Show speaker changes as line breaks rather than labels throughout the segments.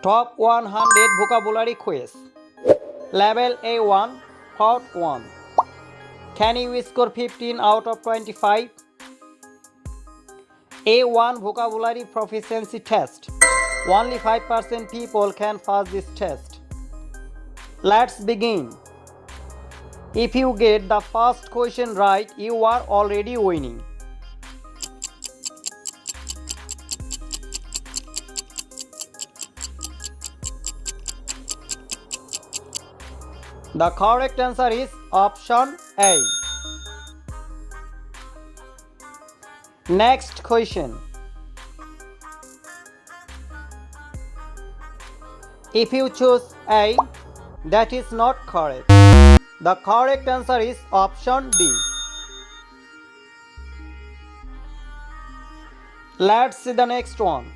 Top 100 Vocabulary Quiz. Level A1, Part 1. Can you score 15 out of 25? A1 Vocabulary Proficiency Test. Only 5% people can pass this test. Let's begin. If you get the first question right, you are already winning. The correct answer is option A. Next question. If you choose A, that is not correct. The correct answer is option D. Let's see the next one.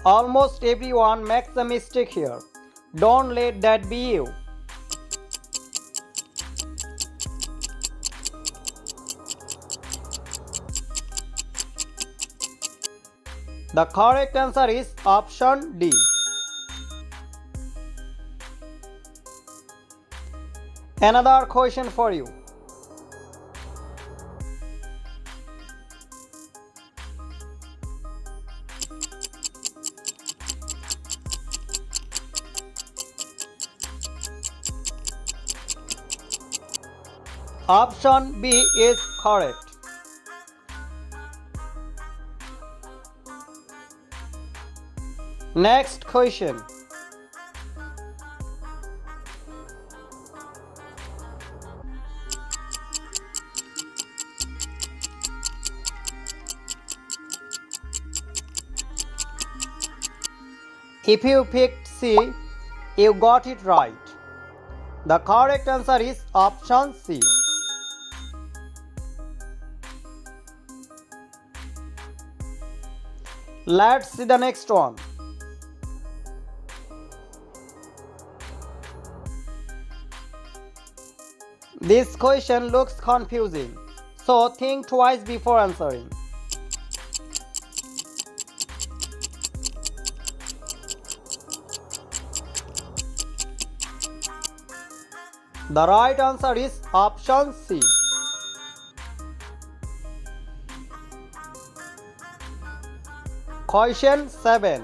Almost everyone makes a mistake here. Don't let that be you. The correct answer is option D. Another question for you. Option B is correct. Next question. If you picked C, you got it right. The correct answer is option C. Let's see the next one. This question looks confusing, so think twice before answering. The right answer is option C. Question 7.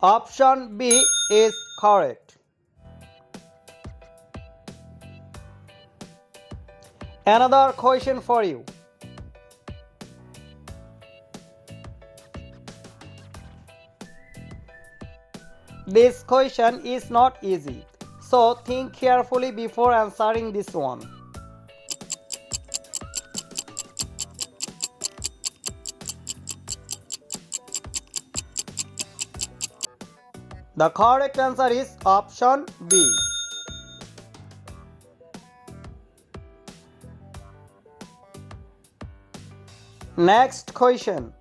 Option B is correct. Another question for you. This question is not easy, so think carefully before answering this one. The correct answer is option B. Next question.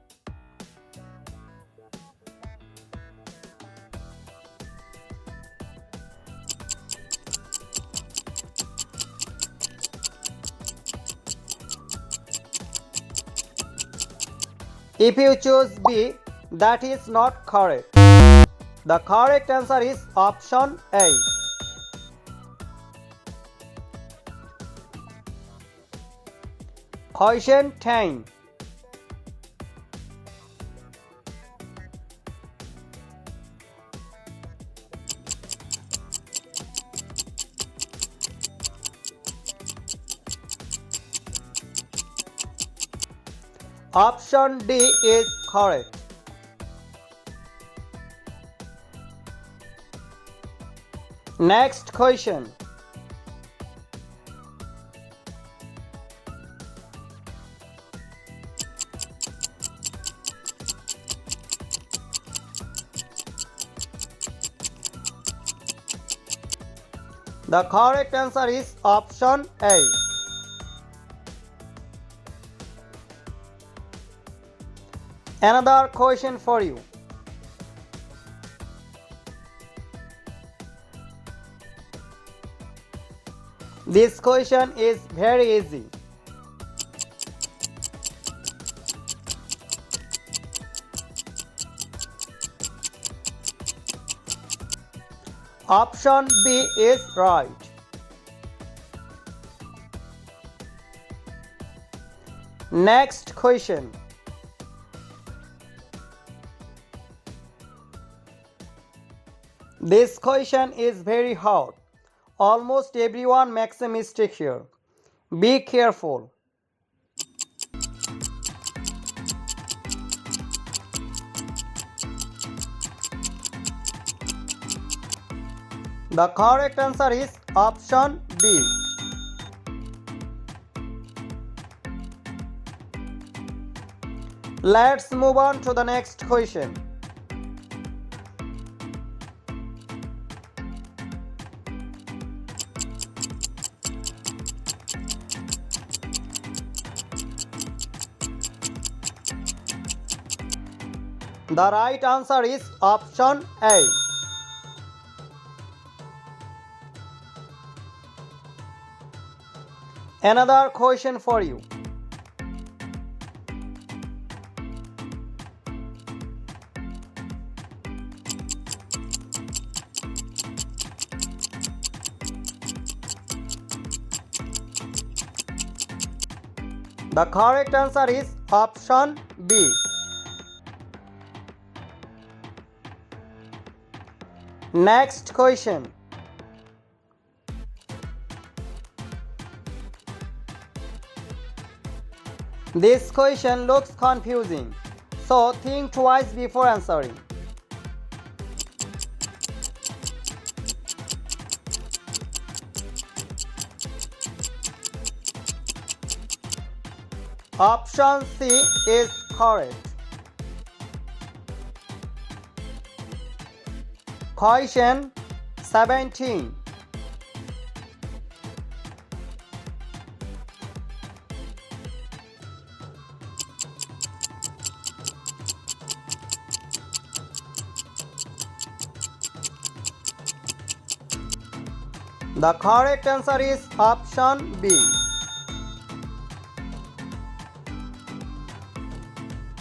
If you choose B, that is not correct. The correct answer is option A. Question 10. Option D is correct. Next question. The correct answer is option A. Another question for you. This question is very easy. Option B is right. Next question. This question is very hard. Almost everyone makes a mistake here. Be careful. The correct answer is option B. Let's move on to the next question. The right answer is option A. Another question for you. The correct answer is option B. Next question. This question looks confusing, so think twice before answering. Option C is correct. Question 17. The correct answer is option B.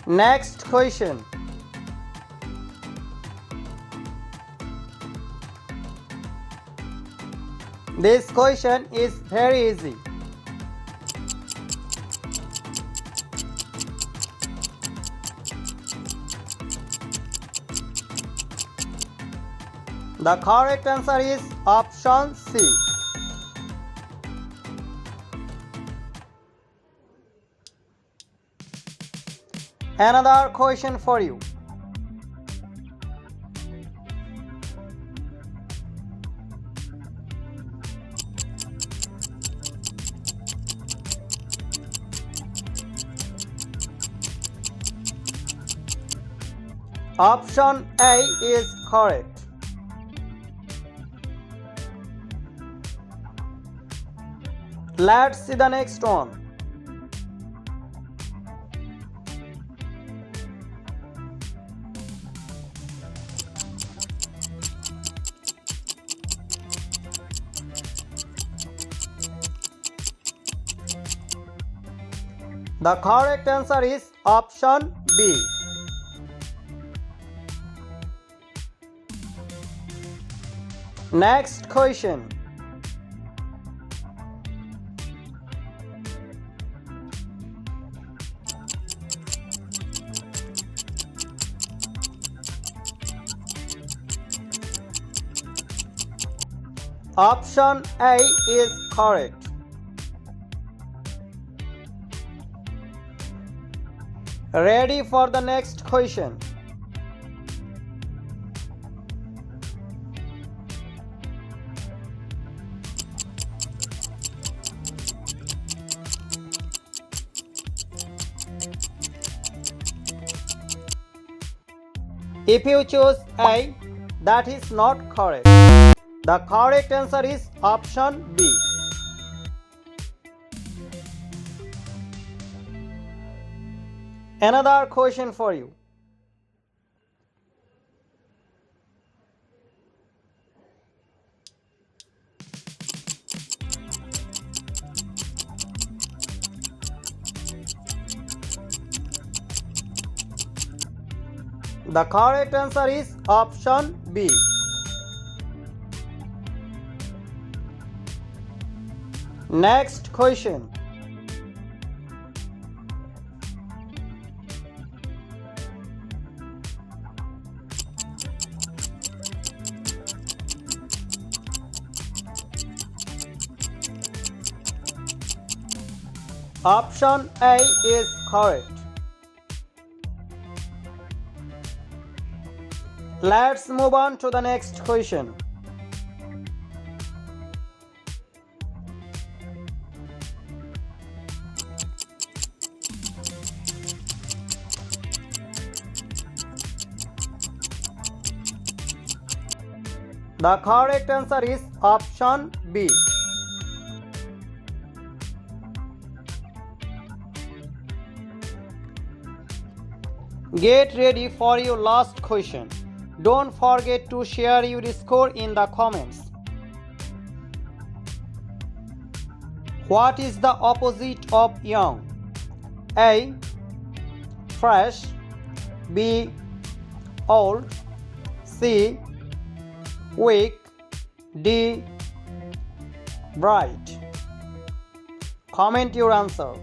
Next question. This question is very easy. The correct answer is option C. Another question for you. Option A is correct. Let's see the next one. The correct answer is option B. Next question. Option A is correct. Ready for the next question. If you choose A, that is not correct. The correct answer is option B. Another question for you. The correct answer is option B. Next question. Option A is correct. Let's move on to the next question. The correct answer is option B. Get ready for your last question. Don't forget to share your score in the comments. What is the opposite of young? A. Fresh. B. Old. C. Weak. D. Bright. Comment your answer.